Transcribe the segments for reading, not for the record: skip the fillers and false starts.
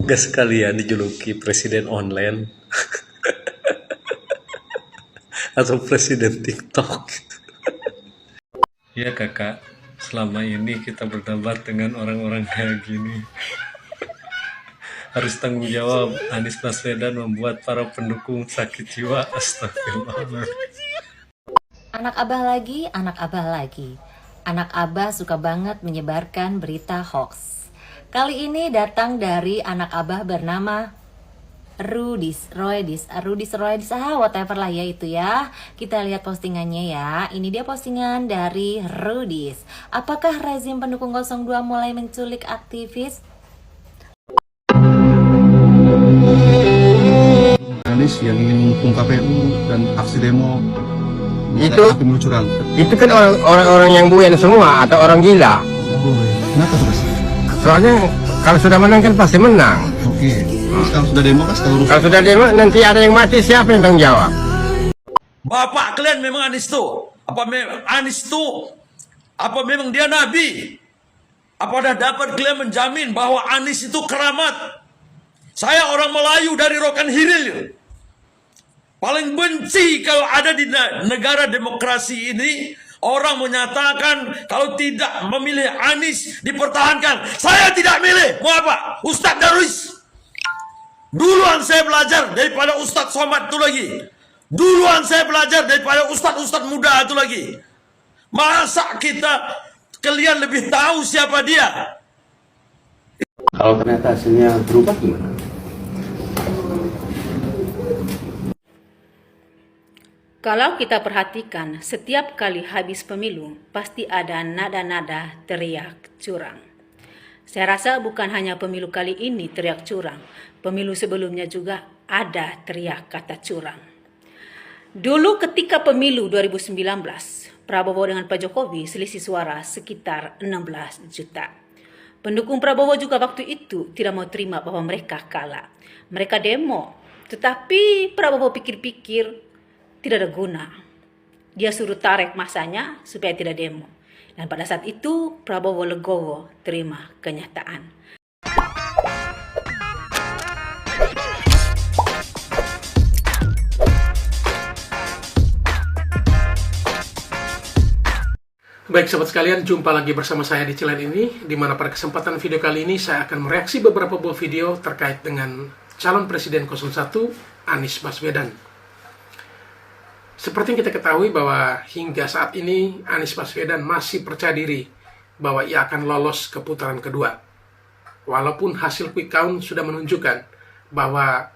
Gak sekalian dijuluki presiden online atau presiden TikTok. Ya kakak, selama ini kita berdebat dengan orang-orang kayak gini. Harus tanggung jawab. Anies Baswedan membuat para pendukung sakit jiwa. Astagfirullah. Anak abah lagi, anak abah lagi. Anak abah suka banget menyebarkan berita hoax. Kali ini datang dari anak abah bernama Rudis, whatever lah ya itu ya. Kita lihat postingannya ya. Ini dia postingan dari Rudis. Apakah rezim pendukung 02 mulai menculik aktivis? Anies yang ingin menghukum KPU dan aksi demo itu pemilu curang. itu kan orang-orang yang buyan semua atau orang gila. Kenapa tuh, Mas? Soalnya kalau sudah menang kan pasti menang. Oke. Terus kalau sudah demo kan Kalau sudah demo nanti ada yang mati, siapa yang tanggung jawab? Bapak kalian memang Anies tuh? Apa memang dia nabi? Apakah dapat kalian menjamin bahwa Anies itu keramat? Saya orang Melayu dari Rokan Hiril. Paling benci kalau ada di negara demokrasi ini orang menyatakan kalau tidak memilih Anies dipertahankan. Saya tidak milih. Mau apa? Ustadz Darwis. Duluan saya belajar daripada Ustadz Somad itu lagi. Duluan saya belajar daripada Ustadz muda itu lagi. Masa kalian lebih tahu siapa dia? Kalau ternyata hasilnya berubah gimana? Kalau kita perhatikan, setiap kali habis pemilu, pasti ada nada-nada teriak curang. Saya rasa bukan hanya pemilu kali ini teriak curang, pemilu sebelumnya juga ada teriak kata curang. Dulu ketika pemilu 2019, Prabowo dengan Pak Jokowi selisih suara sekitar 16 juta. Pendukung Prabowo juga waktu itu tidak mau terima bahwa mereka kalah. Mereka demo, tetapi Prabowo pikir-pikir, tidak ada guna. Dia suruh tarik masanya supaya tidak demo. Dan pada saat itu Prabowo legowo terima kenyataan. Baik sahabat sekalian, jumpa lagi bersama saya di channel ini, di mana pada kesempatan video kali ini saya akan mereaksi beberapa buah video terkait dengan calon presiden 01 Anies Baswedan. Seperti yang kita ketahui bahwa hingga saat ini Anies Baswedan masih percaya diri bahwa ia akan lolos ke putaran kedua. Walaupun hasil quick count sudah menunjukkan bahwa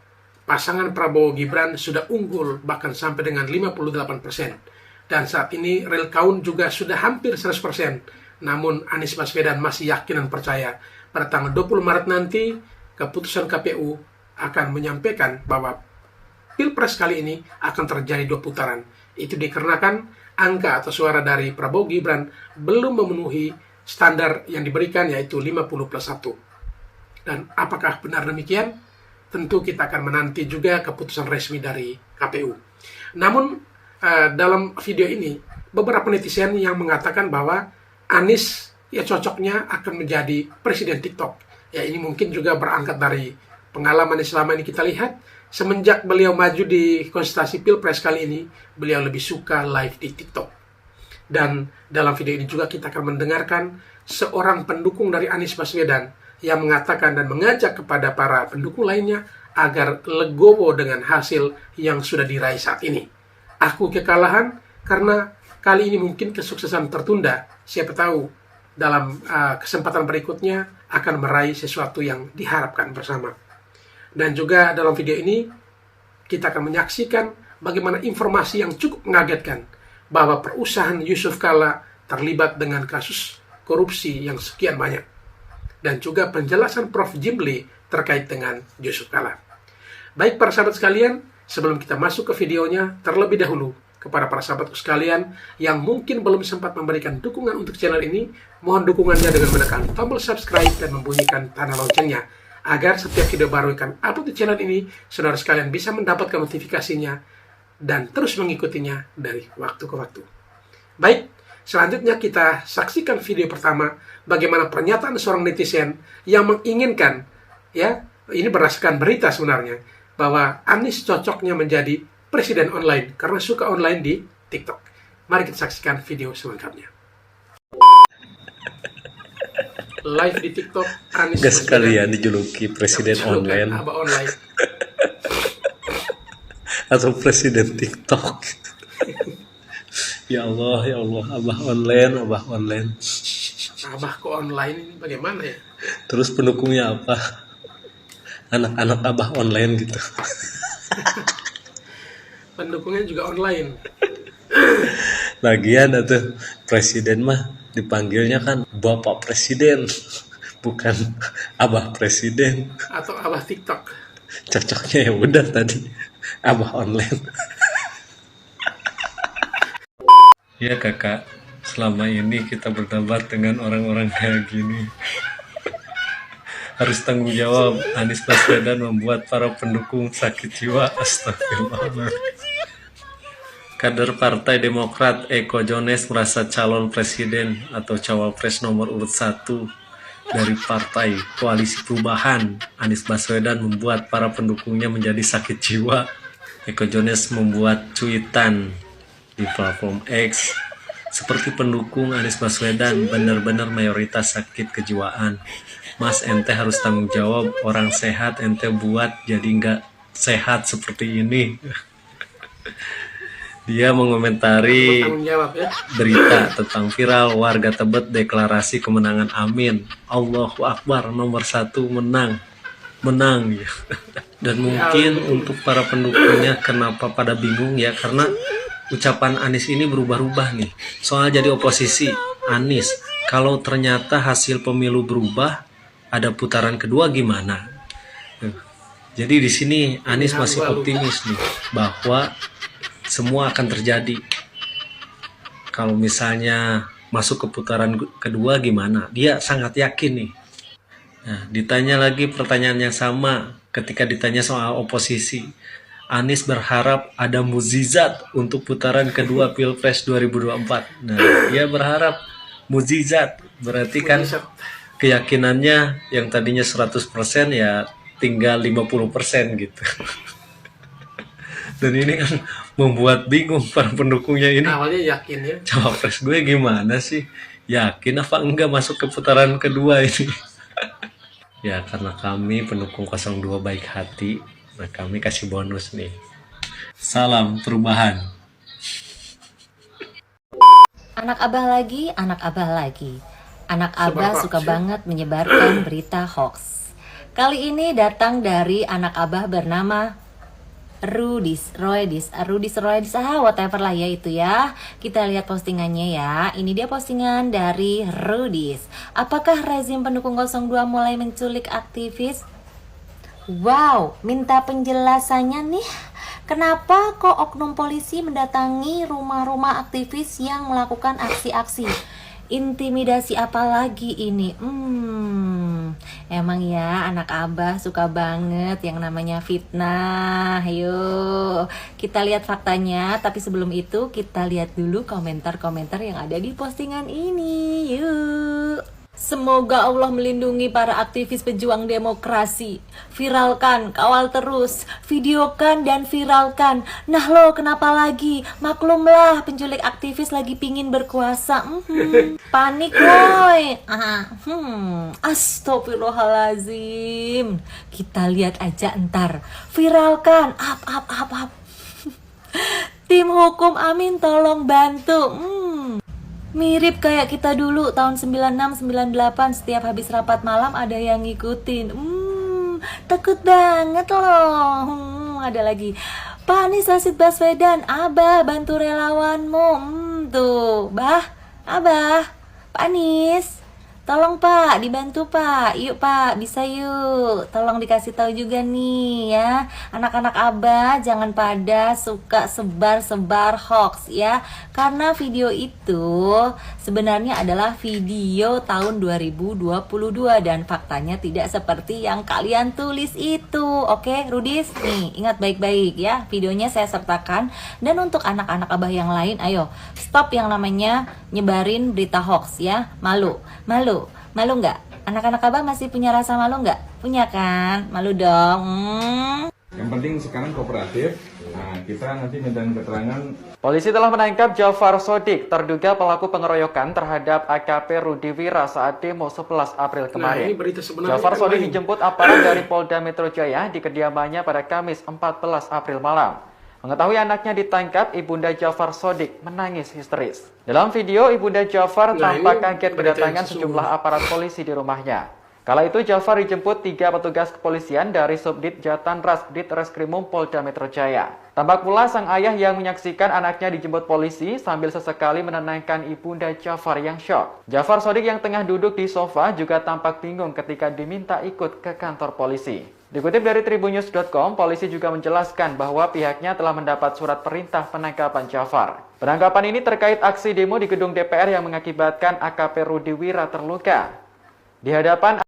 pasangan Prabowo Gibran sudah unggul bahkan sampai dengan 58%. Dan saat ini real count juga sudah hampir 100%. Namun Anies Baswedan masih yakin dan percaya pada tanggal 20 Maret nanti keputusan KPU akan menyampaikan bahwa Pilpres kali ini akan terjadi 2 putaran. Itu dikarenakan angka atau suara dari Prabowo Gibran belum memenuhi standar yang diberikan, yaitu 50+1. Dan apakah benar demikian? Tentu kita akan menanti juga keputusan resmi dari KPU. Namun dalam video ini beberapa netizen yang mengatakan bahwa Anies ya cocoknya akan menjadi presiden TikTok. Ya ini mungkin juga berangkat dari pengalaman yang selama ini kita lihat. Semenjak beliau maju di kontestasi Pilpres kali ini, beliau lebih suka live di TikTok. Dan dalam video ini juga kita akan mendengarkan seorang pendukung dari Anies Baswedan yang mengatakan dan mengajak kepada para pendukung lainnya agar legowo dengan hasil yang sudah diraih saat ini. Aku kekalahan karena kali ini mungkin kesuksesan tertunda. Siapa tahu dalam kesempatan berikutnya akan meraih sesuatu yang diharapkan bersama. Dan juga dalam video ini kita akan menyaksikan bagaimana informasi yang cukup mengagetkan bahwa perusahaan Yusuf Kala terlibat dengan kasus korupsi yang sekian banyak. Dan juga penjelasan Prof. Jimli terkait dengan Yusuf Kala. Baik para sahabat sekalian, sebelum kita masuk ke videonya, terlebih dahulu kepada para sahabatku sekalian yang mungkin belum sempat memberikan dukungan untuk channel ini, mohon dukungannya dengan menekan tombol subscribe dan membunyikan tanda loncengnya, agar setiap video baru yang upload di channel ini, saudara sekalian bisa mendapatkan notifikasinya dan terus mengikutinya dari waktu ke waktu. Baik, selanjutnya kita saksikan video pertama, bagaimana pernyataan seorang netizen yang menginginkan ya ini berdasarkan berita sebenarnya, bahwa Anies cocoknya menjadi presiden online karena suka online di TikTok. Mari kita saksikan video selengkapnya. Live di TikTok, Anies Gak sekalian dijuluki presiden Julukan online Abah online. atau presiden TikTok. Ya Allah, abah online. Abah ke online ini bagaimana ya? Terus pendukungnya apa? Anak-anak abah online gitu. Pendukungnya juga online. Lagian atau presiden mah dipanggilnya kan Bapak Presiden, bukan Abah Presiden. Atau Abah TikTok. Cocoknya ya udah tadi Abah online. Ya kakak, selama ini kita berdebat dengan orang-orang kayak gini. Harus tanggung jawab. Anies Baswedan membuat para pendukung sakit jiwa. Astagfirullahaladzim. Kader Partai Demokrat Eko Jones merasa calon presiden atau cawapres nomor urut 1 dari Partai Koalisi Perubahan Anies Baswedan membuat para pendukungnya menjadi sakit jiwa. Eko Jones membuat cuitan di platform X, seperti pendukung Anies Baswedan benar-benar mayoritas sakit kejiwaan. Mas ente harus tanggung jawab, orang sehat ente buat jadi nggak sehat seperti ini. Dia mengomentari Tanggung jawab ya. berita tentang viral warga Tebet deklarasi kemenangan Amin. Allahu Akbar, nomor 1 menang. Dan mungkin untuk para pendukungnya kenapa pada bingung ya, karena ucapan Anies ini berubah-ubah nih. Soal jadi oposisi, Anies, kalau ternyata hasil pemilu berubah, ada putaran kedua gimana? Jadi di sini Anies masih optimis nih bahwa semua akan terjadi. Kalau misalnya masuk ke putaran kedua gimana? Dia sangat yakin nih. Nah, ditanya lagi pertanyaan yang sama ketika ditanya soal oposisi. Anies berharap ada mukjizat untuk putaran kedua Pilpres 2024. Nah, dia berharap mukjizat. Berarti kan keyakinannya yang tadinya 100% ya tinggal 50% gitu. Dan ini kan membuat bingung para pendukungnya ini. Awalnya yakin ya. Cawapres gue gimana sih? Yakin apa enggak masuk ke putaran kedua ini? Ya karena kami pendukung 02 baik hati, nah kami kasih bonus nih. Salam perubahan. Anak abah lagi, anak abah lagi. Anak abah Sebar suka hoax, ya. banget menyebarkan berita hoax. Kali ini datang dari anak abah bernama Rudis Roydis, whatever lah ya itu ya. Kita lihat postingannya ya. Ini dia postingan dari Rudis. Apakah rezim pendukung 02 mulai menculik aktivis? Wow, minta penjelasannya nih. Kenapa kok oknum polisi mendatangi rumah-rumah aktivis yang melakukan aksi-aksi? Intimidasi apa lagi ini? Emang ya anak abah suka banget yang namanya fitnah. Yuk kita lihat faktanya. Tapi sebelum itu kita lihat dulu komentar-komentar yang ada di postingan ini. Yuk. Semoga Allah melindungi para aktivis pejuang demokrasi. Viralkan, kawal terus, videokan dan viralkan. Nah lo kenapa lagi? Maklumlah penculik aktivis lagi pingin berkuasa. Panik woy. Astagfirullahalazim. Kita lihat aja ntar. Viralkan, up. Tim hukum Amin tolong bantu. Mirip kayak kita dulu tahun 96-98, setiap habis rapat malam ada yang ngikutin. Takut banget loh. Ada lagi. Pak Anies Rashid Baswedan, Abah bantu relawanmu. Tuh, Abah, Pak Anies. Tolong Pak, dibantu Pak. Yuk Pak, bisa yuk. Tolong dikasih tahu juga nih ya. Anak-anak Abah jangan pada suka sebar-sebar hoax ya. Karena video itu sebenarnya adalah video tahun 2022 dan faktanya tidak seperti yang kalian tulis itu. Oke, Rudis? Nih, ingat baik-baik ya. Videonya saya sertakan. Dan untuk anak-anak Abah yang lain, ayo stop yang namanya nyebarin berita hoax ya. Malu nggak? Anak-anak abah masih punya rasa malu nggak? Punya kan? Malu dong. Yang penting sekarang kooperatif. Nah, kita nanti minta keterangan. Polisi telah menangkap Jafar Sodik, terduga pelaku pengeroyokan terhadap AKP Rudi Wira saat demo 11 April kemarin. ini berita sebenarnya Jafar kan Sodik lain. dijemput aparat dari Polda Metro Jaya di kediamannya pada Kamis 14 April malam. Mengetahui anaknya ditangkap, Ibunda Jafar Sodik menangis histeris. Dalam video, Ibunda Jafar tampak kaget kedatangan sejumlah aparat polisi di rumahnya. Kala itu Jafar dijemput 3 petugas kepolisian dari Subdit Jatanras Ditreskrimum Polda Metro Jaya. Tampak pula sang ayah yang menyaksikan anaknya dijemput polisi sambil sesekali menenangkan Ibunda Jafar yang syok. Jafar Sodik yang tengah duduk di sofa juga tampak bingung ketika diminta ikut ke kantor polisi. Dikutip dari tribunnews.com, polisi juga menjelaskan bahwa pihaknya telah mendapat surat perintah penangkapan Jafar. Penangkapan ini terkait aksi demo di gedung DPR yang mengakibatkan AKP Rudi Wira terluka. Di hadapan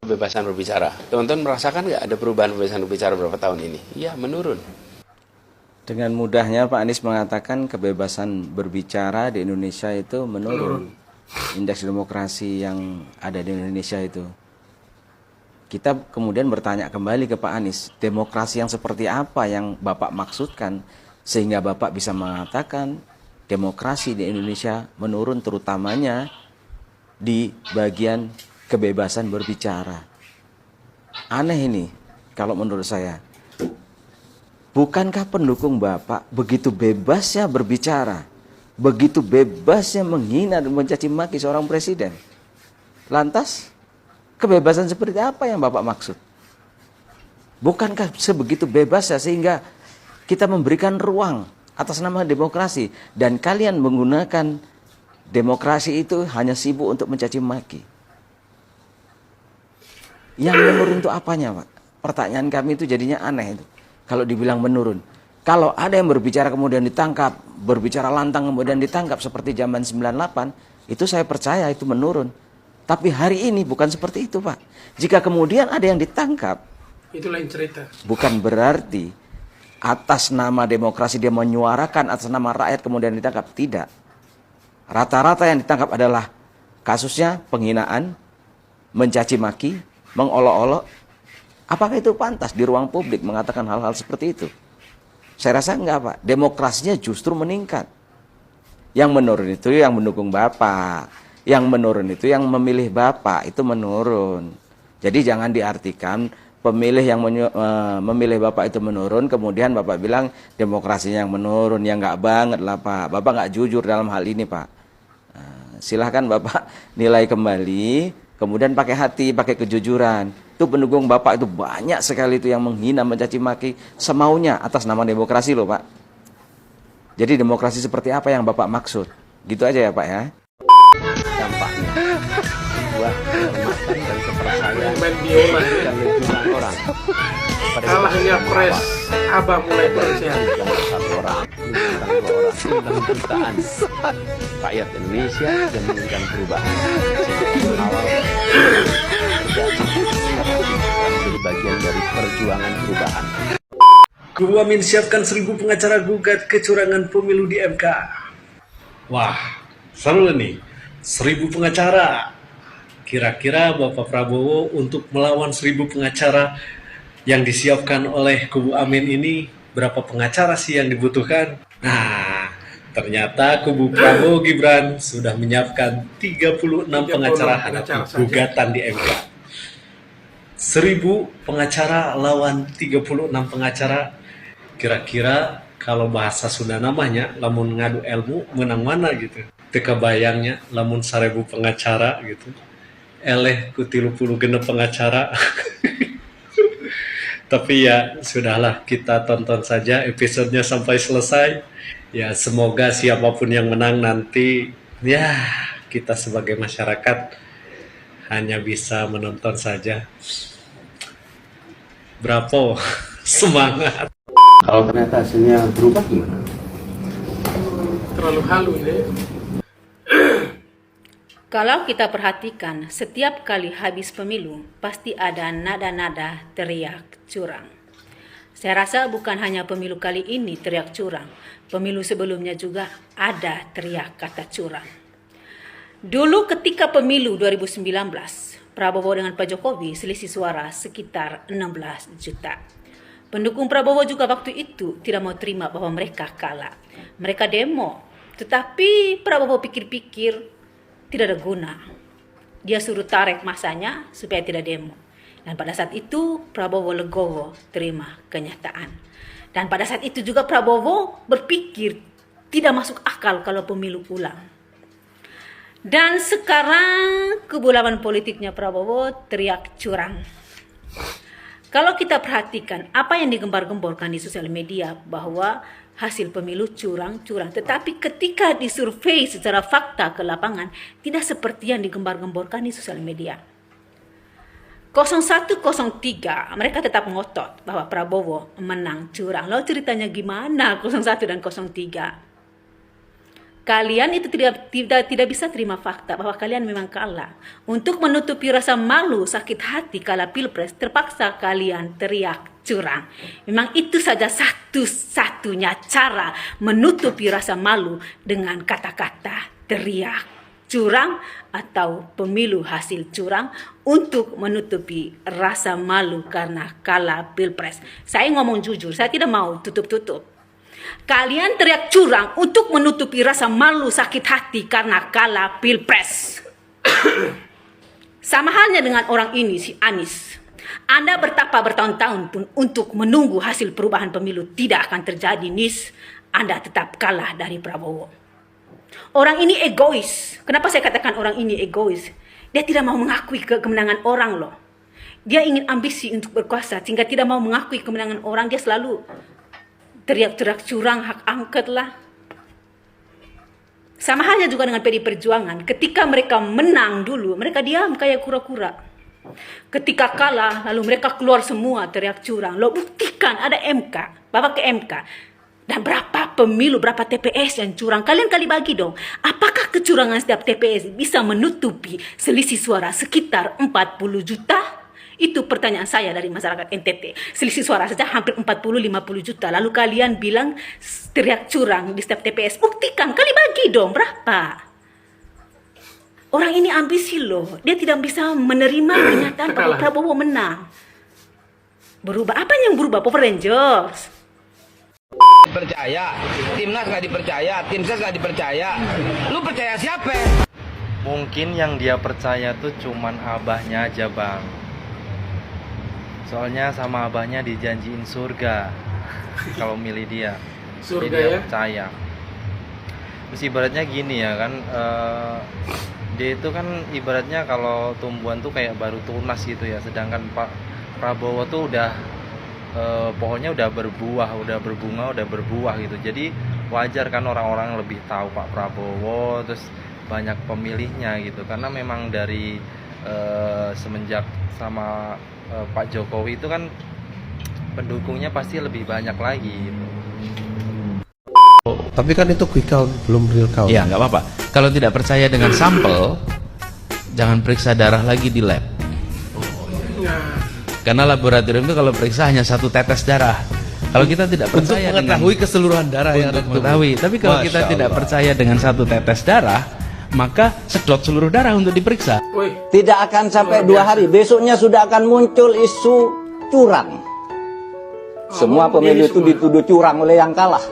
Kebebasan berbicara. Teman-teman merasakan nggak ada perubahan kebebasan berbicara beberapa tahun ini? Iya, menurun. Dengan mudahnya Pak Anies mengatakan kebebasan berbicara di Indonesia itu menurun. Indeks demokrasi yang ada di Indonesia itu. Kita kemudian bertanya kembali ke Pak Anies, demokrasi yang seperti apa yang Bapak maksudkan sehingga Bapak bisa mengatakan demokrasi di Indonesia menurun, terutamanya di bagian kebebasan berbicara. Aneh ini kalau menurut saya. Bukankah pendukung Bapak begitu bebasnya berbicara, begitu bebasnya menghina dan mencaci maki seorang presiden? Lantas kebebasan seperti apa yang Bapak maksud? Bukankah sebegitu bebasnya sehingga kita memberikan ruang atas nama demokrasi dan kalian menggunakan demokrasi itu hanya sibuk untuk mencaci maki? Yang menurun itu apanya, Pak? Pertanyaan kami itu jadinya aneh itu. Kalau dibilang menurun. Kalau ada yang berbicara kemudian ditangkap, berbicara lantang kemudian ditangkap seperti zaman 98, itu saya percaya itu menurun. Tapi hari ini bukan seperti itu, Pak. Jika kemudian ada yang ditangkap, itu lain cerita. Bukan berarti atas nama demokrasi dia menyuarakan atas nama rakyat kemudian ditangkap. Tidak. Rata-rata yang ditangkap adalah kasusnya penghinaan, mencaci maki, mengolok-olok. Apakah itu pantas di ruang publik mengatakan hal-hal seperti itu? Saya rasa enggak, Pak. Demokrasinya justru meningkat. Yang menurun itu yang mendukung Bapak. Yang menurun itu yang memilih Bapak, itu menurun. Jadi jangan diartikan pemilih yang memilih Bapak itu menurun, kemudian Bapak bilang demokrasinya yang menurun. Ya enggak banget lah, Pak. Bapak enggak jujur dalam hal ini, Pak. Silahkan Bapak nilai kembali, kemudian pakai hati, pakai kejujuran. Itu pendukung Bapak itu banyak sekali itu yang menghina, mencaci maki semaunya atas nama demokrasi loh, Pak. Jadi demokrasi seperti apa yang Bapak maksud? Gitu aja ya, Pak ya. Dampaknya buat kehormatan dan kepercayaan Main biola dan lingkungan orang. Kalahnya pres, Abah mulai percaya. Satu orang, bukan 2 orang, undang jutaan rakyat Indonesia dan menginginkan perubahan. Sehingga awal menjadi bagian dari perjuangan perubahan. Kubu Amin siapkan 1000 pengacara gugat kecurangan pemilu di MK. Wah, seru nih. 1000 pengacara. Kira-kira Bapak Prabowo untuk melawan 1000 pengacara yang disiapkan oleh Kubu Amin ini, berapa pengacara sih yang dibutuhkan? Nah, ternyata Kubu Prabowo Gibran sudah menyiapkan 36 pengacara hadapi gugatan di MK. 1000 pengacara lawan 36 pengacara. Kira-kira kalau bahasa Sunda namanya, lamun ngadu ilmu menang mana gitu. Teka bayangnya, lamun 1000 pengacara gitu. Eleh ku 36 pengacara. Tapi ya sudahlah, kita tonton saja episodenya sampai selesai. Ya semoga siapapun yang menang nanti, ya kita sebagai masyarakat hanya bisa menonton saja. Bravo, semangat. Kalau ternyata hasilnya berubah gimana? Terlalu halu ini. Kalau kita perhatikan, setiap kali habis pemilu, pasti ada nada-nada teriak curang. Saya rasa bukan hanya pemilu kali ini teriak curang, pemilu sebelumnya juga ada teriak kata curang. Dulu ketika pemilu 2019, Prabowo dengan Pak Jokowi selisih suara sekitar 16 juta. Pendukung Prabowo juga waktu itu tidak mau terima bahwa mereka kalah. Mereka demo, tetapi Prabowo pikir-pikir tidak ada guna. Dia suruh tarik masanya supaya tidak demo. Dan pada saat itu Prabowo legowo terima kenyataan. Dan pada saat itu juga Prabowo berpikir tidak masuk akal kalau pemilu ulang. Dan sekarang kebulawan politiknya Prabowo teriak curang. Kalau kita perhatikan apa yang digembar-gemborkan di sosial media bahwa hasil pemilu curang-curang. Tetapi ketika disurvei secara fakta ke lapangan tidak seperti yang digembar-gemborkan di sosial media. 0103 mereka tetap ngotot bahwa Prabowo menang curang. Lalu ceritanya gimana 01 dan 03? Kalian itu tidak bisa terima fakta bahwa kalian memang kalah. Untuk menutupi rasa malu, sakit hati kala pilpres, terpaksa kalian teriak curang. Memang itu saja satu-satunya cara menutupi rasa malu dengan kata-kata teriak curang atau pemilu hasil curang untuk menutupi rasa malu karena kalah pilpres. Saya ngomong jujur, saya tidak mau tutup-tutup. Kalian teriak curang untuk menutupi rasa malu sakit hati karena kalah pilpres. Sama halnya dengan orang ini, si Anies. Anda bertapa bertahun-tahun pun untuk menunggu hasil perubahan pemilu tidak akan terjadi, Nis. Anda tetap kalah dari Prabowo. Orang ini egois. Kenapa saya katakan orang ini egois? Dia tidak mau mengakui kemenangan orang loh. Dia ingin ambisi untuk berkuasa sehingga tidak mau mengakui kemenangan orang. Dia selalu teriak-teriak curang, hak angket lah. Sama halnya juga dengan PDI Perjuangan. Ketika mereka menang dulu, mereka diam kayak kura-kura. Ketika kalah, lalu mereka keluar semua teriak curang. Lo buktikan ada MK, bawa ke MK. Dan berapa pemilu, berapa TPS yang curang. Kalian kali bagi dong. Apakah kecurangan setiap TPS bisa menutupi selisih suara sekitar 40 juta? Itu pertanyaan saya dari masyarakat NTT. Selisih suara saja hampir 40-50 juta. Lalu kalian bilang teriak curang di setiap TPS. Buktikan, kali bagi dong. Berapa? Orang ini ambisi loh. Dia tidak bisa menerima kenyataan bahwa Prabowo menang. Berubah. Apa yang berubah? Power Rangers. Percaya, timnas nggak dipercaya, tim ses nggak dipercaya. Lu percaya siapa? Mungkin yang dia percaya tuh cuman abahnya aja, Bang. Soalnya sama abahnya dijanjiin surga kalau milih dia. Surga dia ya? percaya. Terus ibaratnya gini ya kan, dia itu kan ibaratnya kalau tumbuhan tuh kayak baru tunas gitu ya. Sedangkan Pak Prabowo tuh udah pohonnya udah berbuah, udah berbunga, udah berbuah gitu. Jadi wajar kan orang-orang lebih tahu Pak Prabowo, terus banyak pemilihnya gitu. Karena memang dari semenjak sama Pak Jokowi itu kan pendukungnya pasti lebih banyak lagi gitu. Tapi kan itu quick count, belum real count. Ya nggak apa-apa. Kalau tidak percaya dengan sampel, jangan periksa darah lagi di lab. Karena laboratorium itu kalau periksa hanya satu tetes darah. Kalau kita tidak percaya untuk mengetahui keseluruhan darah yang ada untuk mengetahui. Tapi kalau kita tidak percaya dengan satu tetes darah, maka sedot seluruh darah untuk diperiksa. Tidak akan sampai 2 hari, besoknya sudah akan muncul isu curang. Semua pemilu itu dituduh curang oleh yang kalah.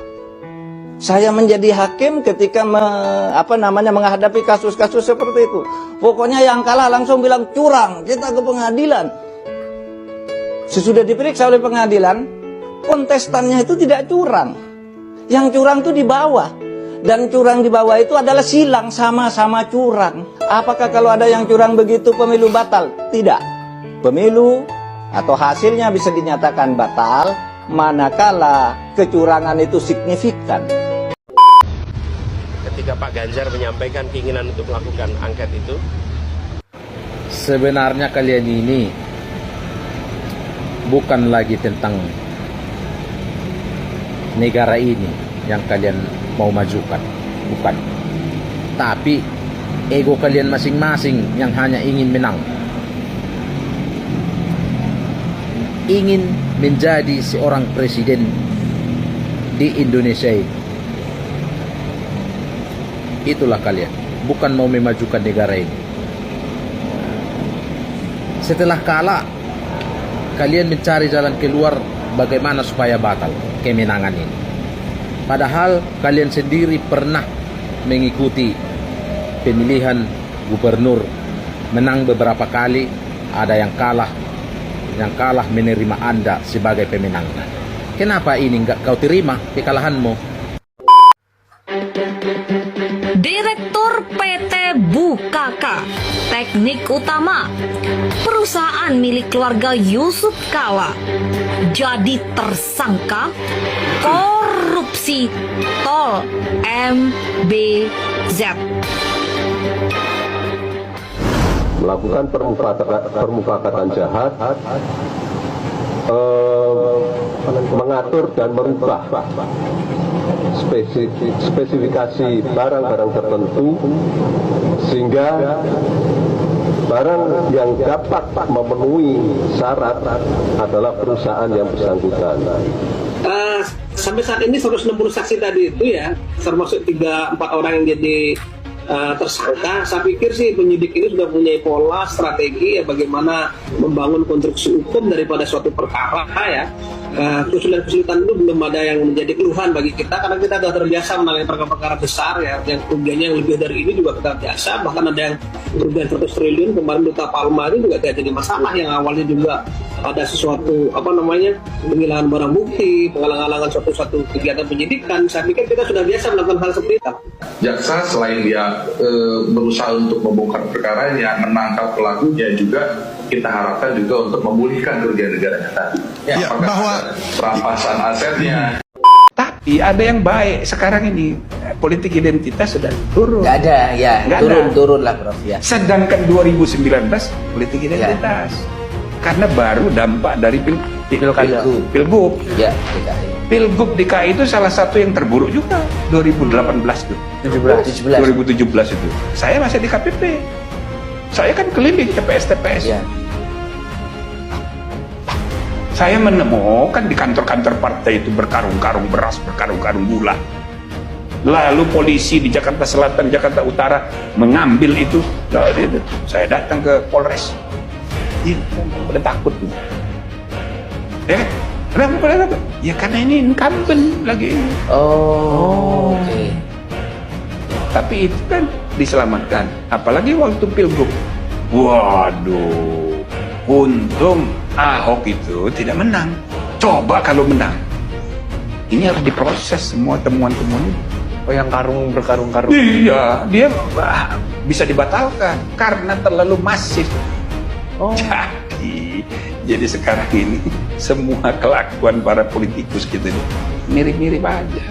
Saya menjadi hakim ketika menghadapi kasus-kasus seperti itu. Pokoknya yang kalah langsung bilang curang, kita ke pengadilan. Sesudah diperiksa oleh pengadilan, kontestannya itu tidak curang. Yang curang itu di bawah. Dan curang di bawah itu adalah silang, sama-sama curang. Apakah kalau ada yang curang begitu pemilu batal? Tidak. Pemilu atau hasilnya bisa dinyatakan batal manakala kecurangan itu signifikan. Ketika Pak Ganjar menyampaikan keinginan untuk melakukan angket itu, sebenarnya kalian ini bukan lagi tentang negara ini yang kalian mau majukan, bukan. Tapi ego kalian masing-masing yang hanya ingin menang, ingin menjadi seorang presiden di Indonesia ini. Itulah kalian, bukan mau memajukan negara ini. Setelah kalah, kalian mencari jalan keluar bagaimana supaya batal kemenangan ini. Padahal kalian sendiri pernah mengikuti pemilihan gubernur, menang beberapa kali, ada yang kalah menerima Anda sebagai pemenang. Kenapa ini enggak kau terima kekalahanmu? Direktur PT Bukaka, teknik utama, perusahaan milik keluarga Yusuf Kala, jadi tersangka korupsi tol MBZ. Melakukan permufakatan jahat, mengatur dan merubah spesifikasi barang-barang tertentu sehingga barang yang dapat memenuhi syarat adalah perusahaan yang bersangkutan. Sampai saat ini 160 saksi tadi itu ya, termasuk 3-4 orang yang jadi tersangka. Saya pikir sih penyidik ini sudah punya pola strategi ya bagaimana membangun konstruksi hukum daripada suatu perkara ya. Kesulitan-kesulitan itu belum ada yang menjadi keluhan bagi kita karena kita sudah terbiasa menangani perkara-perkara besar ya, yang kerugiannya yang lebih dari ini juga kita biasa, bahkan ada yang kerugian 100 triliun kemarin Duta Palma itu juga tidak jadi masalah, yang awalnya juga ada sesuatu penghilangan barang bukti, penghalang-halangan suatu kegiatan penyidikan. Saya pikir kita sudah biasa melakukan hal seperti itu. Jaksa selain dia berusaha untuk membongkar perkaranya, menangkap pelakunya, juga kita harapkan juga untuk memulihkan kerugian negara kita. Ya, bahwa perampasan asetnya. Tapi ada yang baik sekarang ini, politik identitas sudah turun. Nggak ada, ya. Turun lah, Prof. Ya. Sedangkan 2019 politik identitas. Karena baru dampak dari Pilgub. Ya, Pilgub DKI itu salah satu yang terburuk juga 2018 tuh. 2017 itu. Saya masih di KPP. Saya kan keliling TPS. Ya. Saya menemukan di kantor-kantor partai itu berkarung-karung beras, berkarung-karung gula. Lalu polisi di Jakarta Selatan, Jakarta Utara mengambil itu. Lalu saya datang ke Polres. Iya, pada takut tuh. Ya, kenapa? Ya karena ini incumbent lagi. Oke. Tapi itu kan diselamatkan. Apalagi waktu Pilgub. Waduh, untung Ahok itu tidak menang. Coba kalau menang. Ini harus diproses semua temuan-temuan itu. Oh, yang berkarung-karung. Iya, dia bisa dibatalkan karena terlalu masif. Jadi sekarang ini semua kelakuan para politikus kita ini mirip-mirip aja.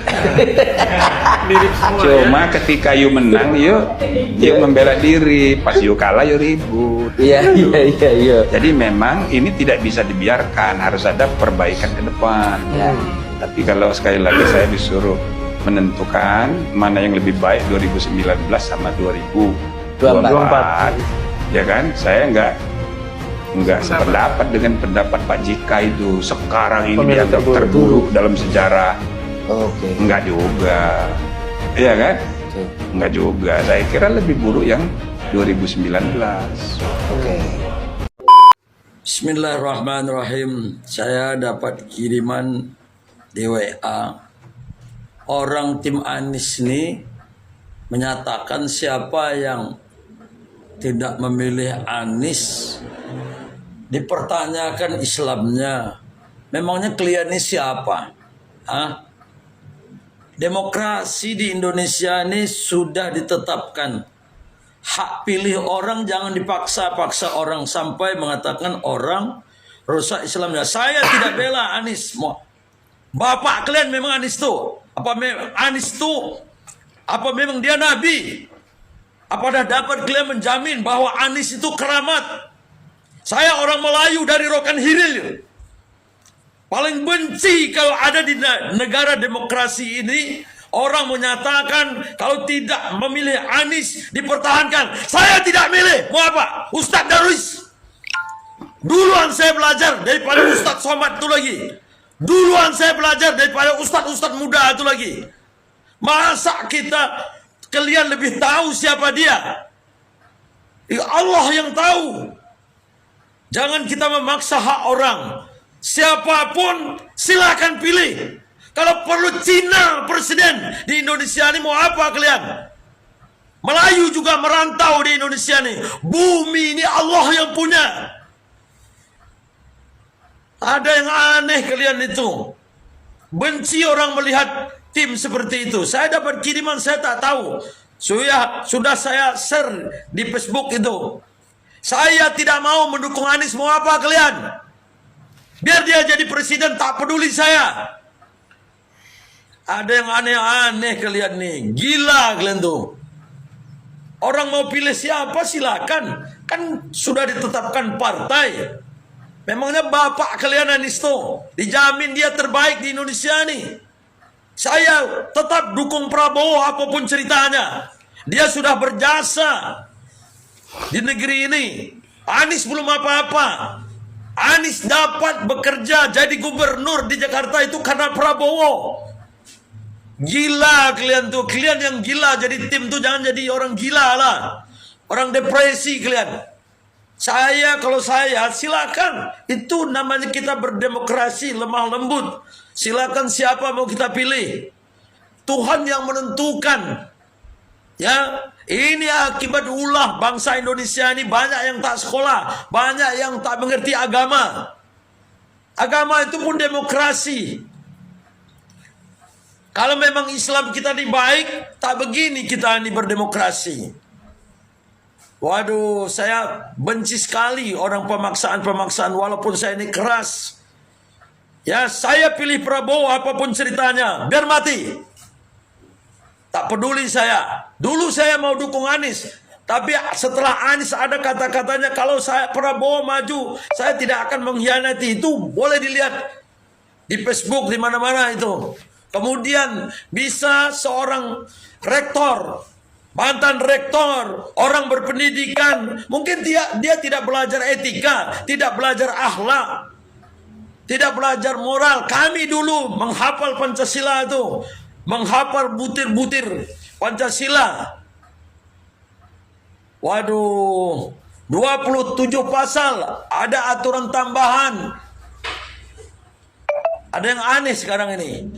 Mirip semua. Cuma ya? Ketika you menang, you membela diri, pas you kalah you ribut. Iya. Jadi memang ini tidak bisa dibiarkan, harus ada perbaikan ke depan. Ya. Tapi kalau sekali lagi saya disuruh menentukan mana yang lebih baik 2019 sama 2024. Ya kan? Saya enggak sependapat dengan pendapat Pak JK itu sekarang ini dianggap terburuk dalam sejarah. Enggak juga, iya kan? Enggak juga. Saya kira lebih buruk yang 2019. Bismillahirrahmanirrahim. Saya dapat kiriman di WA. Orang tim Anies ini menyatakan siapa yang tidak memilih Anies dipertanyakan Islamnya. Memangnya kalian ini siapa? Demokrasi di Indonesia ini sudah ditetapkan. Hak pilih orang jangan dipaksa-paksa orang sampai mengatakan orang rusak Islamnya. Saya tidak bela Anies. Bapak kalian memang Anies tuh? Apa memang dia nabi? Apa dah dapat kalian menjamin bahwa Anies itu keramat? Saya orang Melayu dari Rokan Hiril. Paling benci kalau ada di negara demokrasi ini orang menyatakan kalau tidak memilih Anies dipertahankan. Saya tidak milih. Mau apa? Ustadz Darwis. Duluan saya belajar daripada Ustadz Somad itu lagi. Duluan saya belajar daripada Ustadz muda itu lagi. Masa kalian lebih tahu siapa dia? Allah yang tahu. Jangan kita memaksa hak orang. Siapapun silakan pilih. Kalau perlu Cina presiden di Indonesia ini, mau apa kalian? Melayu juga merantau di Indonesia ini. Bumi ini Allah yang punya. Ada yang aneh kalian itu. Benci orang melihat tim seperti itu. Saya dapat kiriman, saya tak tahu. Sudah saya share di Facebook itu. Saya tidak mau mendukung Anies, mau apa kalian? Biar dia jadi presiden, tak peduli saya. Ada yang aneh-aneh kalian nih. Gila kalian tuh. Orang mau pilih siapa silakan. Kan sudah ditetapkan partai. Memangnya bapak kalian Anies tuh dijamin dia terbaik di Indonesia nih. Saya tetap dukung Prabowo apapun ceritanya. Dia sudah berjasa di negeri ini. Anies belum apa-apa. Anies dapat bekerja jadi gubernur di Jakarta itu karena Prabowo. Gila kalian tuh. Kalian yang gila jadi tim tuh, jangan jadi orang gila lah. Orang depresi kalian. Kalau saya silakan. Itu namanya kita berdemokrasi, lemah lembut. Silakan siapa mau kita pilih. Tuhan yang menentukan. Ya, ini akibat ulah bangsa Indonesia ini. Banyak yang tak sekolah, banyak yang tak mengerti agama. Agama itu pun demokrasi. Kalau memang Islam kita ini baik, tak begini kita ini berdemokrasi. Waduh, saya benci sekali orang pemaksaan-pemaksaan, walaupun saya ini keras. Ya, saya pilih Prabowo apapun ceritanya, biar mati. Tak peduli saya. Dulu saya mau dukung Anies, tapi setelah Anies ada kata-katanya kalau saya Prabowo maju, saya tidak akan mengkhianati. Itu boleh dilihat di Facebook, di mana-mana itu. Kemudian bisa seorang rektor, mantan rektor, orang berpendidikan, mungkin dia tidak belajar etika, tidak belajar akhlak, tidak belajar moral. Kami dulu menghafal Pancasila itu, menghafal butir-butir Pancasila. Waduh, 27 pasal, ada aturan tambahan. Ada yang aneh sekarang ini.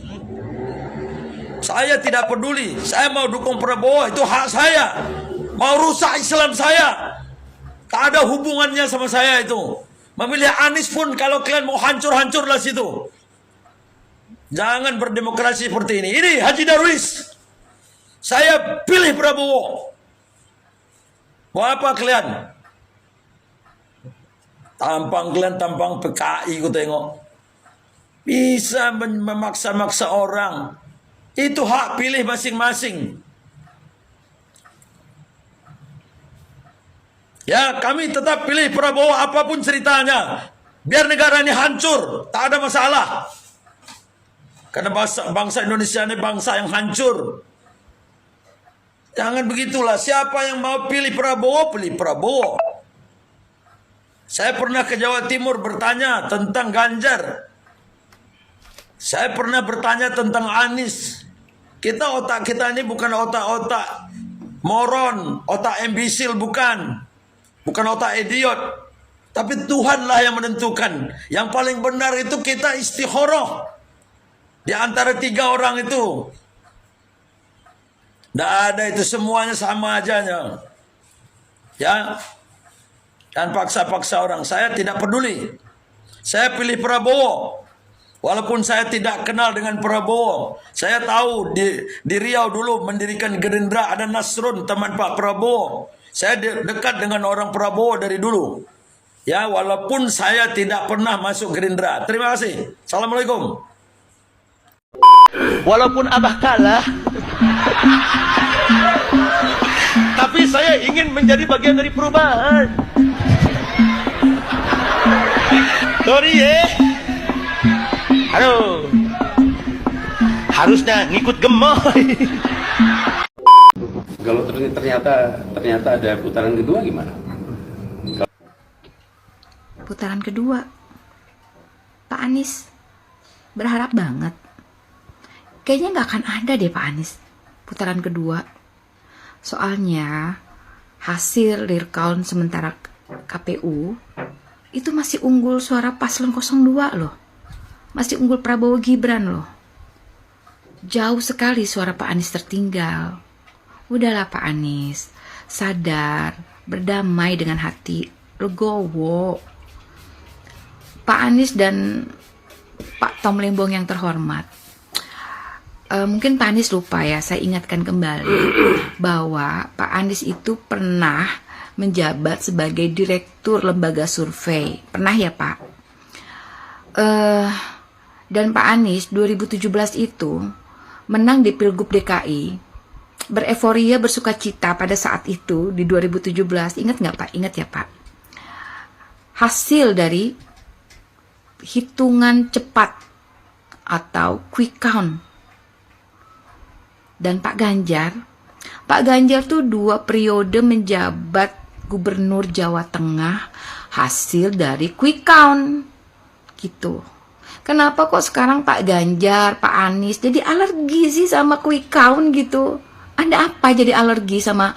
Saya tidak peduli. Saya mau dukung Prabowo, itu hak saya. Mau rusak Islam saya, tak ada hubungannya sama saya itu. Memilih Anies pun kalau kalian mau hancur-hancurlah situ. Jangan berdemokrasi seperti ini. Ini Haji Darwis. Saya pilih Prabowo. Mau apa kalian? Tampang kalian tampang PKI, ku tengok. Bisa memaksa-maksa orang. Itu hak pilih masing-masing. Ya, kami tetap pilih Prabowo apapun ceritanya. Biar negara ini hancur, tak ada masalah. Karena bangsa Indonesia ini bangsa yang hancur. Jangan begitulah. Siapa yang mau pilih Prabowo, pilih Prabowo. Saya pernah ke Jawa Timur bertanya tentang Ganjar. Saya pernah bertanya tentang Anies. Otak kita ini bukan otak-otak moron, otak imbisil, bukan otak idiot. Tapi Tuhanlah yang menentukan. Yang paling benar itu kita istikharah di antara 3 orang itu. Tidak ada itu, semuanya sama aja. Ya, dan paksa-paksa orang. Saya tidak peduli. Saya pilih Prabowo. Walaupun saya tidak kenal dengan Prabowo. Saya tahu di Riau dulu mendirikan Gerindra, ada Nasrun, teman Pak Prabowo. Saya dekat dengan orang Prabowo dari dulu. Ya, walaupun saya tidak pernah masuk Gerindra. Terima kasih. Assalamualaikum. Walaupun Abah kalah, tapi saya ingin menjadi bagian dari perubahan. Sorry ya. Aduh, harusnya ngikut gemoy. Kalau ternyata ada putaran kedua gimana? Putaran kedua, Pak Anies berharap banget. Kayaknya nggak akan ada deh Pak Anies putaran kedua. Soalnya hasil real count sementara KPU itu masih unggul suara paslon 02 loh. Masih unggul Prabowo Gibran loh. Jauh sekali suara Pak Anies tertinggal. Udahlah Pak Anies, sadar, berdamai dengan hati, legowo. Pak Anies dan Pak Tom Lembong yang terhormat, mungkin Pak Anies lupa ya, saya ingatkan kembali bahwa Pak Anies itu pernah menjabat sebagai direktur lembaga survei. Pernah ya Pak? Dan Pak Anies 2017 itu menang di Pilgub DKI, bereforia, bersuka cita pada saat itu di 2017. Ingat nggak Pak? Ingat ya Pak? Hasil dari hitungan cepat atau quick count. Dan Pak Ganjar tuh 2 periode menjabat Gubernur Jawa Tengah hasil dari quick count gitu. Kenapa kok sekarang Pak Ganjar, Pak Anies jadi alergi sih sama quick count gitu? Ada apa jadi alergi sama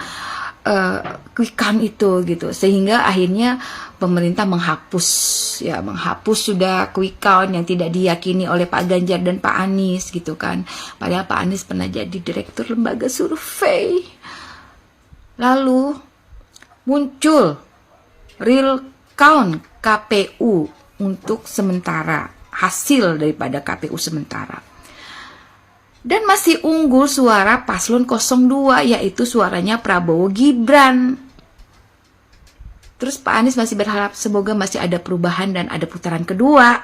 quick count itu gitu? Sehingga akhirnya pemerintah menghapus sudah quick count yang tidak diyakini oleh Pak Ganjar dan Pak Anies gitu kan. Padahal Pak Anies pernah jadi direktur lembaga survei. Lalu muncul real count KPU untuk sementara, hasil daripada KPU sementara. Dan masih unggul suara paslon 02, yaitu suaranya Prabowo Gibran. Terus Pak Anies masih berharap semoga masih ada perubahan dan ada putaran kedua.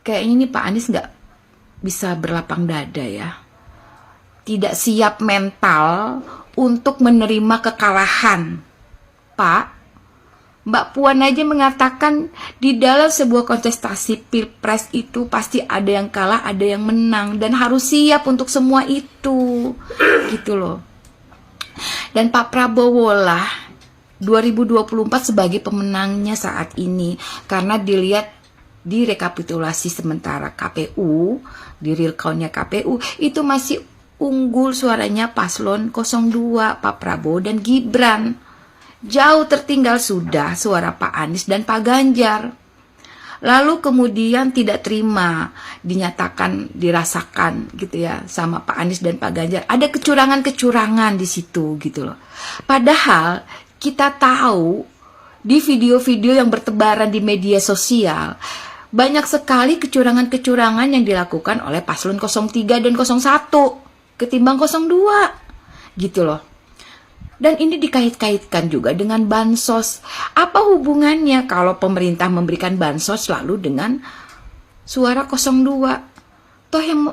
Kayaknya ini Pak Anies nggak bisa berlapang dada ya. Tidak siap mental untuk menerima kekalahan. Pak, Mbak Puan aja mengatakan di dalam sebuah kontestasi pilpres itu pasti ada yang kalah, ada yang menang, dan harus siap untuk semua itu, gitu loh. Dan Pak Prabowo lah 2024 sebagai pemenangnya saat ini, karena dilihat di rekapitulasi sementara KPU, di real count-nya KPU itu masih unggul suaranya paslon 02 Pak Prabowo dan Gibran. Jauh tertinggal sudah suara Pak Anies dan Pak Ganjar. Lalu kemudian tidak terima, dinyatakan, dirasakan gitu ya sama Pak Anies dan Pak Ganjar. Ada kecurangan-kecurangan di situ gitu loh. Padahal kita tahu di video-video yang bertebaran di media sosial, banyak sekali kecurangan-kecurangan yang dilakukan oleh paslon 03 dan 01 ketimbang 02 gitu loh. Dan ini dikait-kaitkan juga dengan bansos. Apa hubungannya kalau pemerintah memberikan bansos lalu dengan suara 02? Toh yang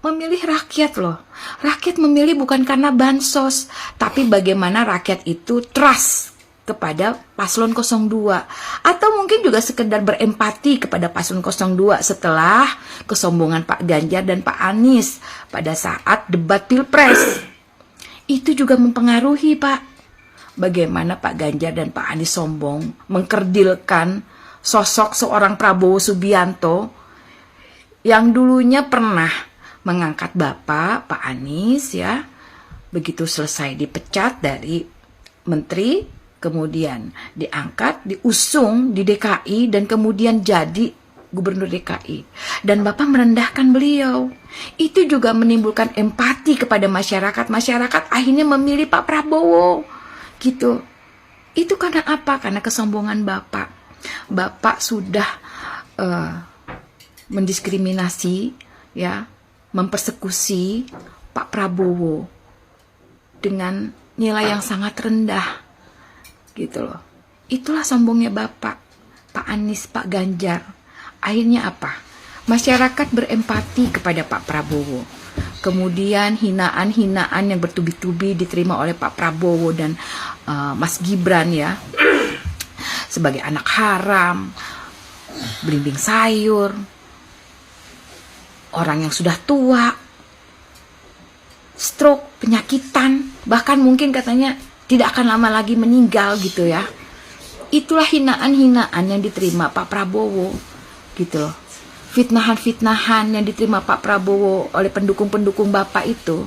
memilih rakyat loh. Rakyat memilih bukan karena bansos, tapi bagaimana rakyat itu trust kepada paslon 02. Atau mungkin juga sekedar berempati kepada paslon 02 setelah kesombongan Pak Ganjar dan Pak Anies pada saat debat pilpres. Itu juga mempengaruhi Pak. Bagaimana Pak Ganjar dan Pak Anies sombong, mengkerdilkan sosok seorang Prabowo Subianto yang dulunya pernah mengangkat Bapak, Pak Anies ya. Begitu selesai dipecat dari menteri, kemudian diangkat, diusung di DKI dan kemudian jadi Gubernur DKI, dan Bapak merendahkan beliau. Itu juga menimbulkan empati kepada masyarakat. Masyarakat akhirnya memilih Pak Prabowo gitu. Itu karena apa? Karena kesombongan Bapak. Bapak sudah mendiskriminasi ya, mempersekusi Pak Prabowo dengan nilai yang sangat rendah gitu loh. Itulah sombongnya Bapak, Pak Anies, Pak Ganjar. Akhirnya apa? Masyarakat berempati kepada Pak Prabowo. Kemudian hinaan-hinaan yang bertubi-tubi diterima oleh Pak Prabowo dan Mas Gibran ya. Sebagai anak haram, belimbing sayur, orang yang sudah tua, stroke, penyakitan, bahkan mungkin katanya tidak akan lama lagi meninggal gitu ya. Itulah hinaan-hinaan yang diterima Pak Prabowo gitu loh. Fitnahan-fitnahan yang diterima Pak Prabowo oleh pendukung-pendukung Bapak itu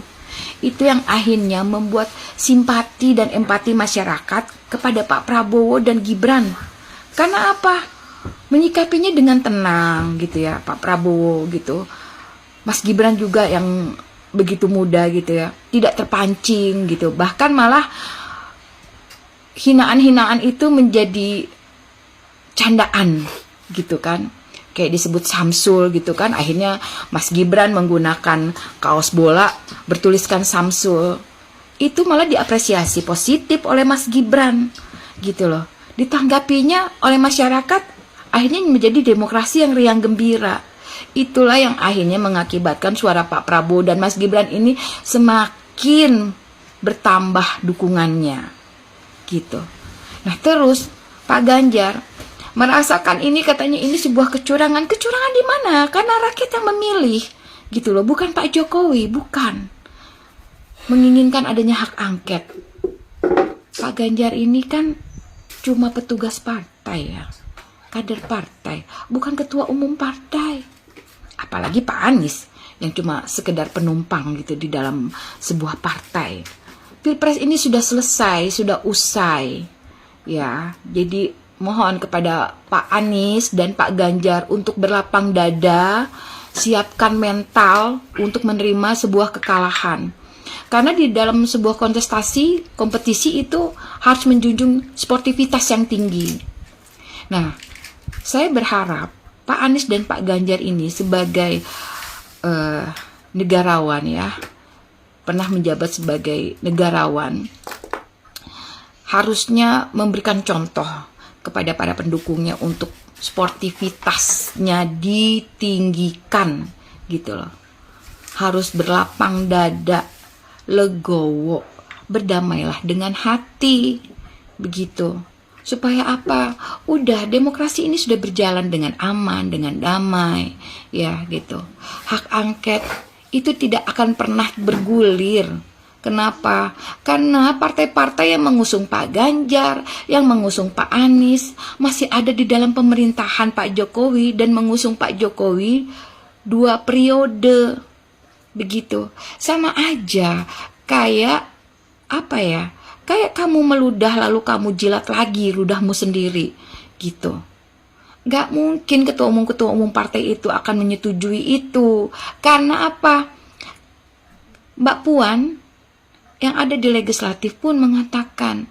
Itu yang akhirnya membuat simpati dan empati masyarakat kepada Pak Prabowo dan Gibran. Karena apa? Menyikapinya dengan tenang gitu ya, Pak Prabowo gitu. Mas Gibran juga yang begitu muda gitu ya, tidak terpancing gitu. Bahkan malah hinaan-hinaan itu menjadi candaan gitu kan. Kayak disebut Samsul gitu kan. Akhirnya Mas Gibran menggunakan kaos bola bertuliskan Samsul. Itu malah diapresiasi positif oleh Mas Gibran gitu loh. Ditanggapinya oleh masyarakat akhirnya menjadi demokrasi yang riang gembira. Itulah yang akhirnya mengakibatkan suara Pak Prabowo dan Mas Gibran ini semakin bertambah dukungannya gitu. Nah terus Pak Ganjar merasakan ini, katanya ini sebuah kecurangan. Kecurangan di mana? Karena rakyat yang memilih gitu loh, bukan Pak Jokowi, bukan. Menginginkan adanya hak angket. Pak Ganjar ini kan cuma petugas partai ya, kader partai, bukan ketua umum partai. Apalagi Pak Anies yang cuma sekedar penumpang gitu di dalam sebuah partai. Pilpres ini sudah selesai, sudah usai ya. Jadi mohon kepada Pak Anies dan Pak Ganjar untuk berlapang dada, siapkan mental untuk menerima sebuah kekalahan. Karena di dalam sebuah kontestasi, kompetisi itu harus menjunjung sportivitas yang tinggi. Nah, saya berharap Pak Anies dan Pak Ganjar ini sebagai negarawan ya, pernah menjabat sebagai negarawan, harusnya memberikan contoh kepada para pendukungnya untuk sportivitasnya ditinggikan gitu loh. Harus berlapang dada, legowo, berdamailah dengan hati begitu. Supaya apa? Udah, demokrasi ini sudah berjalan dengan aman, dengan damai ya gitu. Hak angket itu tidak akan pernah bergulir. Kenapa? Karena partai-partai yang mengusung Pak Ganjar, yang mengusung Pak Anies masih ada di dalam pemerintahan Pak Jokowi dan mengusung Pak Jokowi 2 periode. Begitu. Sama aja kayak apa ya? Kayak kamu meludah lalu kamu jilat lagi ludahmu sendiri gitu. Gak mungkin ketua umum partai itu akan menyetujui itu. Karena apa? Mbak Puan yang ada di legislatif pun mengatakan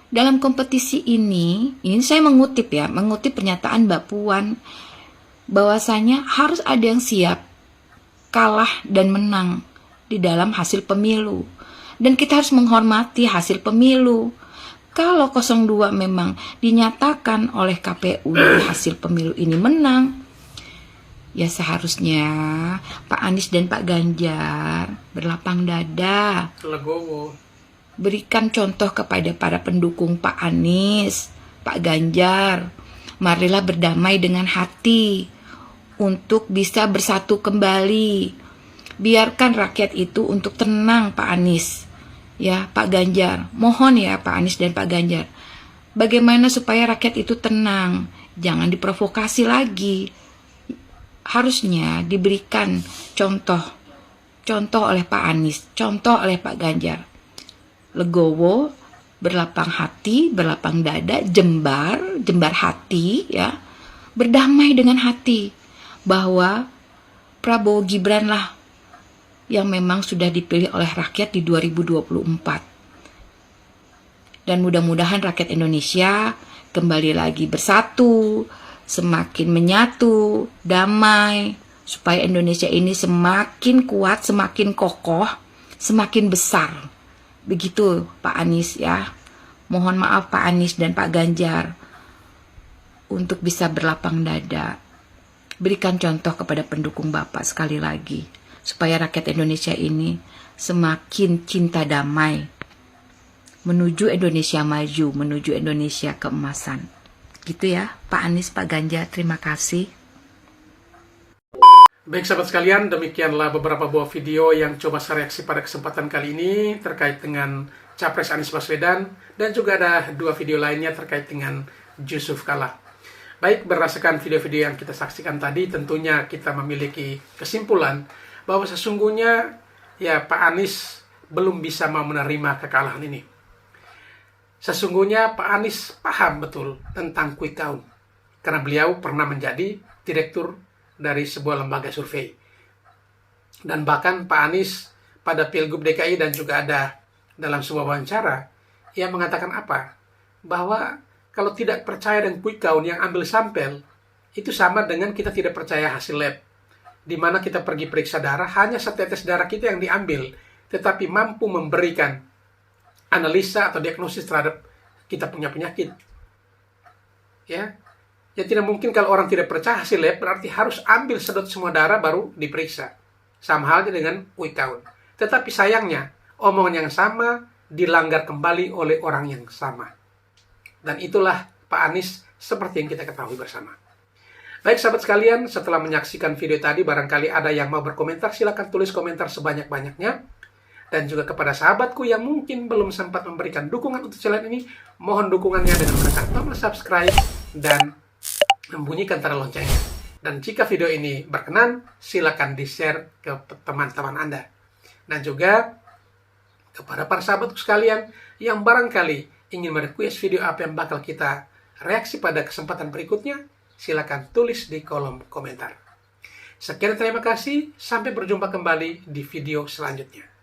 dalam kompetisi ini saya mengutip pernyataan Mbak Puan bahwasanya harus ada yang siap kalah dan menang di dalam hasil pemilu, dan kita harus menghormati hasil pemilu. Kalau 02 memang dinyatakan oleh KPU hasil pemilu ini menang, ya seharusnya Pak Anies dan Pak Ganjar berlapang dada, legowo, berikan contoh kepada para pendukung Pak Anies, Pak Ganjar. Marilah berdamai dengan hati untuk bisa bersatu kembali. Biarkan rakyat itu untuk tenang, Pak Anies ya, Pak Ganjar. Mohon ya Pak Anies dan Pak Ganjar, bagaimana supaya rakyat itu tenang, jangan diprovokasi lagi. Harusnya diberikan contoh oleh Pak Anies, contoh oleh Pak Ganjar. Legowo, berlapang hati, berlapang dada, jembar hati ya. Berdamai dengan hati bahwa Prabowo Gibran lah yang memang sudah dipilih oleh rakyat di 2024. Dan mudah-mudahan rakyat Indonesia kembali lagi bersatu, semakin menyatu, damai, supaya Indonesia ini semakin kuat, semakin kokoh, semakin besar. Begitu Pak Anies ya. Mohon maaf Pak Anies dan Pak Ganjar untuk bisa berlapang dada. Berikan contoh kepada pendukung Bapak sekali lagi, supaya rakyat Indonesia ini semakin cinta damai, menuju Indonesia maju, menuju Indonesia keemasan. Gitu ya, Pak Anies, Pak Ganjar, terima kasih. Baik sahabat sekalian, demikianlah beberapa buah video yang coba saya reaksi pada kesempatan kali ini terkait dengan Capres Anies Baswedan, dan juga ada 2 video lainnya terkait dengan Yusuf Kala. Baik, berdasarkan video-video yang kita saksikan tadi, tentunya kita memiliki kesimpulan bahwa sesungguhnya ya Pak Anies belum bisa mau menerima kekalahan ini. Sesungguhnya Pak Anies paham betul tentang quick count, karena beliau pernah menjadi direktur dari sebuah lembaga survei. Dan bahkan Pak Anies pada Pilgub DKI dan juga ada dalam sebuah wawancara, ia mengatakan apa? Bahwa kalau tidak percaya dengan quick count yang ambil sampel, itu sama dengan kita tidak percaya hasil lab. Di mana kita pergi periksa darah, hanya setetes darah kita yang diambil, tetapi mampu memberikan analisa atau diagnosis terhadap kita punya penyakit. Ya, tidak mungkin kalau orang tidak percaya hasil lab, berarti harus ambil sedot semua darah baru diperiksa. Sama halnya dengan quick count. Tetapi sayangnya, omongan yang sama dilanggar kembali oleh orang yang sama. Dan itulah Pak Anies seperti yang kita ketahui bersama. Baik sahabat sekalian, setelah menyaksikan video tadi, barangkali ada yang mau berkomentar, silakan tulis komentar sebanyak-banyaknya. Dan juga kepada sahabatku yang mungkin belum sempat memberikan dukungan untuk channel ini, mohon dukungannya dengan menekan tombol subscribe dan membunyikan tanda loncengnya. Dan jika video ini berkenan, silakan di-share ke teman-teman Anda. Dan juga kepada para sahabatku sekalian yang barangkali ingin merequest video apa yang bakal kita reaksi pada kesempatan berikutnya, silakan tulis di kolom komentar. Sekian, terima kasih, sampai berjumpa kembali di video selanjutnya.